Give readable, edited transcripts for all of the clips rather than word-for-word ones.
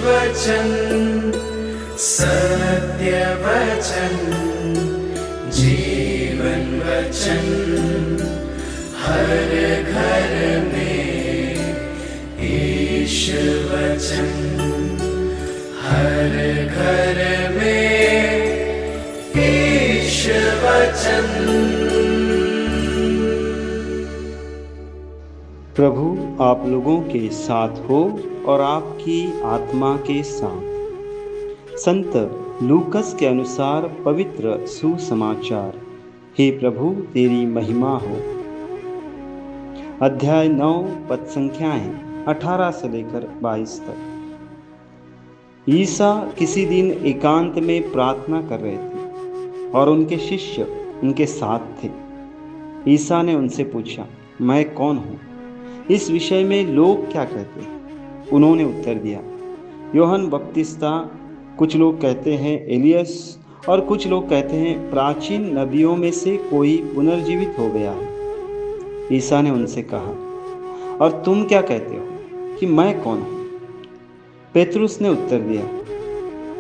वचन, सत्य वचन, जीवन वचन, हर घर में ईश वचन, हर घर में ईश वचन। प्रभु आप लोगों के साथ हो और आपकी आत्मा के साथ। संत लूकस के अनुसार पवित्र सुसमाचार। हे प्रभु तेरी महिमा हो। अध्याय 9 पद संख्याएं 18 से लेकर 22 तक। ईसा किसी दिन एकांत में प्रार्थना कर रहे थे और उनके शिष्य उनके साथ थे। ईसा ने उनसे पूछा, मैं कौन हूँ? इस विषय में लोग क्या कहते हैं? उन्होंने उत्तर दिया, यूहन्ना बपतिस्ता, कुछ लोग कहते हैं एलियस और कुछ लोग कहते हैं प्राचीन नबियों में से कोई पुनर्जीवित हो गया है। ईसा ने उनसे कहा, और तुम क्या कहते हो कि मैं कौन हूँ? पेतरुस ने उत्तर दिया,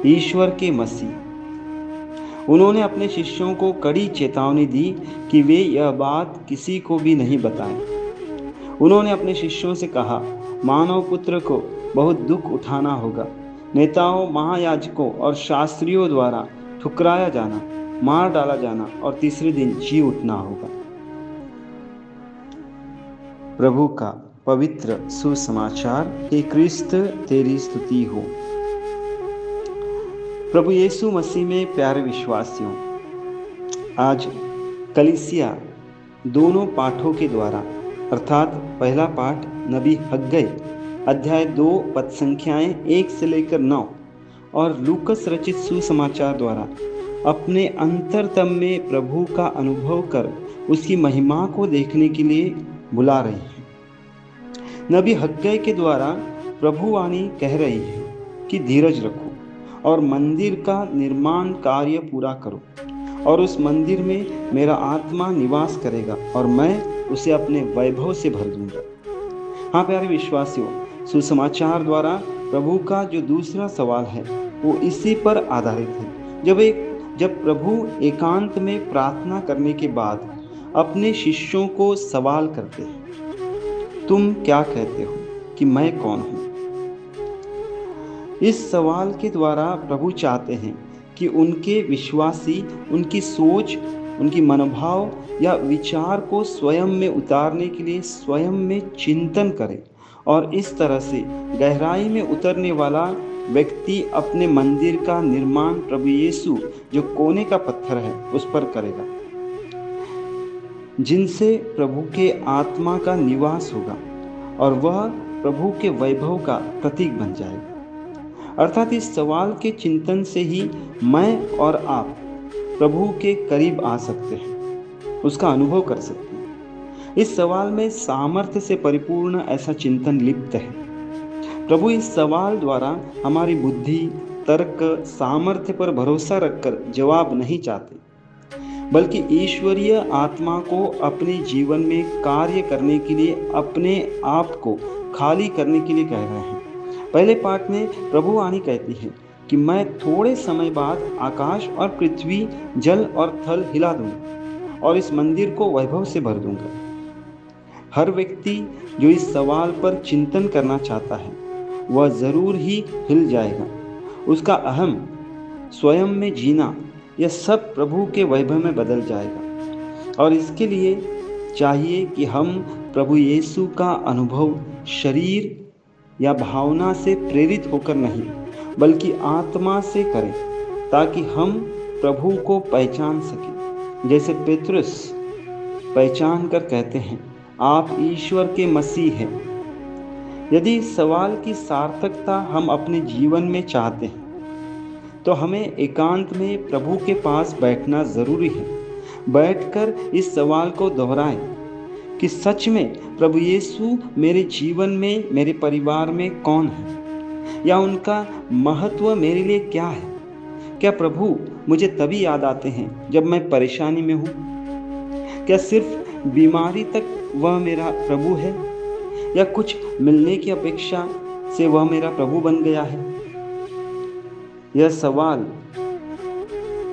ईश्वर के मसीह। उन्होंने अपने शिष्यों को कड़ी चेतावनी दी कि वे यह बात किसी को भी नहीं बताएं। उन्होंने अपने शिष्यों से कहा, मानव पुत्र को बहुत दुख उठाना होगा, नेताओं, महायाजकों और शास्त्रियों द्वारा ठुकराया जाना, मार डाला जाना और तीसरे दिन जी उठना होगा। प्रभु का पवित्र सुसमाचार। हे क्रिस्त तेरी स्तुति हो। प्रभु यीशु मसीह में प्यारे विश्वासियों, आज कलीसिया दोनों पाठों के द्वारा अर्थात पहला पाठ नबी हग्गई अध्याय 2 पद संख्याएं 1 से लेकर 9 और लूकस रचित सुसमाचार द्वारा अपने अंतरतम में प्रभु का अनुभव कर उसकी महिमा को देखने के लिए बुला रही है। नबी हग्गई के द्वारा प्रभु वाणी कह रही है कि धीरज रखो और मंदिर का निर्माण कार्य पूरा करो, और उस मंदिर में मेरा आत्मा निवास करेगा और मैं उसे अपने वैभव से भर दूंगा। हाँ प्यारे विश्वासियों, सुसमाचार द्वारा प्रभु का जो दूसरा सवाल है वो इसी पर आधारित है। जब प्रभु एकांत में प्रार्थना करने के बाद अपने शिष्यों को सवाल करते हैं, तुम क्या कहते हो कि मैं कौन हूँ? इस सवाल के द्वारा प्रभु चाहते हैं कि उनके विश्वासी उनकी सोच, उनकी मनोभाव या विचार को स्वयं में उतारने के लिए स्वयं में चिंतन करें, और इस तरह से गहराई में उतरने वाला व्यक्ति अपने मंदिर का निर्माण प्रभु यीशु जो कोने का पत्थर है उस पर करेगा, जिनसे प्रभु के आत्मा का निवास होगा और वह प्रभु के वैभव का प्रतीक बन जाएगा। अर्थात इस सवाल के चिंतन से ही मैं और आप प्रभु के करीब आ सकते हैं, उसका अनुभव कर सकते हैं। इस सवाल में सामर्थ्य से परिपूर्ण ऐसा चिंतन लिप्त है। प्रभु इस सवाल द्वारा हमारी बुद्धि, तर्क, सामर्थ्य पर भरोसा रखकर जवाब नहीं चाहते, बल्कि ईश्वरीय आत्मा को अपने जीवन में कार्य करने के लिए अपने आप को खाली करने के लिए कह रहे हैं। पहले पाठ में प्रभु वाणी कहती है कि मैं थोड़े समय बाद आकाश और पृथ्वी, जल और थल हिला दूंगा और इस मंदिर को वैभव से भर दूंगा। हर व्यक्ति जो इस सवाल पर चिंतन करना चाहता है वह जरूर ही हिल जाएगा। उसका अहम, स्वयं में जीना, यह सब प्रभु के वैभव में बदल जाएगा। और इसके लिए चाहिए कि हम प्रभु यीशु का अनुभव शरीर या भावना से प्रेरित होकर नहीं, बल्कि आत्मा से करें, ताकि हम प्रभु को पहचान सकें। जैसे पेतरुस पहचान कर कहते हैं, आप ईश्वर के मसीह हैं। यदि इस सवाल की सार्थकता हम अपने जीवन में चाहते हैं तो हमें एकांत में प्रभु के पास बैठना जरूरी है। बैठकर इस सवाल को दोहराएं कि सच में प्रभु यीशु मेरे जीवन में, मेरे परिवार में कौन है, या उनका महत्व मेरे लिए क्या है। क्या प्रभु मुझे तभी याद आते हैं जब मैं परेशानी में हूँ? क्या सिर्फ बीमारी तक वह मेरा प्रभु है, या कुछ मिलने की अपेक्षा से वह मेरा प्रभु बन गया है? यह सवाल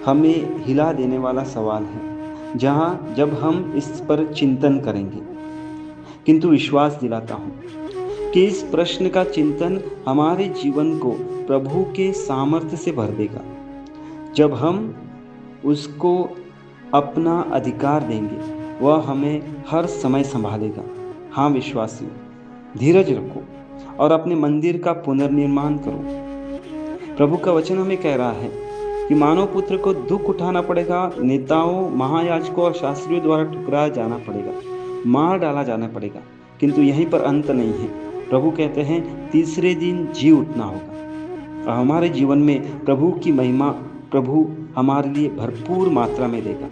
हमें हिला देने वाला सवाल है, जब हम इस पर चिंतन करेंगे। किंतु विश्वास दिलाता हूँ कि इस प्रश्न का चिंतन हमारे जीवन को प्रभु के सामर्थ्य से भर देगा। जब हम उसको अपना अधिकार देंगे, वह हमें हर समय संभालेगा। हाँ विश्वासियों, धीरज रखो और अपने मंदिर का पुनर्निर्माण करो। प्रभु का वचन हमें कह रहा है कि मानव पुत्र को दुख उठाना पड़ेगा, नेताओं, महायाजकों और शास्त्रियों द्वारा ठुकराया जाना पड़ेगा, मार डाला जाना पड़ेगा। किंतु यहीं पर अंत नहीं है। प्रभु कहते हैं तीसरे दिन जी उठना होगा और हमारे जीवन में प्रभु की महिमा प्रभु हमारे लिए भरपूर मात्रा में देगा।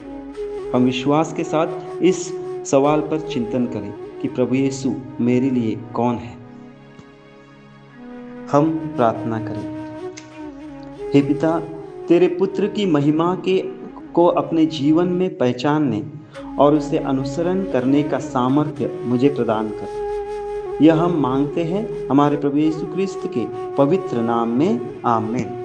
हम विश्वास के साथ इस सवाल पर चिंतन करें कि प्रभु यीशु मेरे लिए कौन है। हम प्रार्थना करें। हे पिता, तेरे पुत्र की महिमा को अपने जीवन में पहचानने और उसे अनुसरण करने का सामर्थ्य मुझे प्रदान कर। यह हम मांगते हैं हमारे प्रभु यीशु क्रिस्त के पवित्र नाम में, आमीन।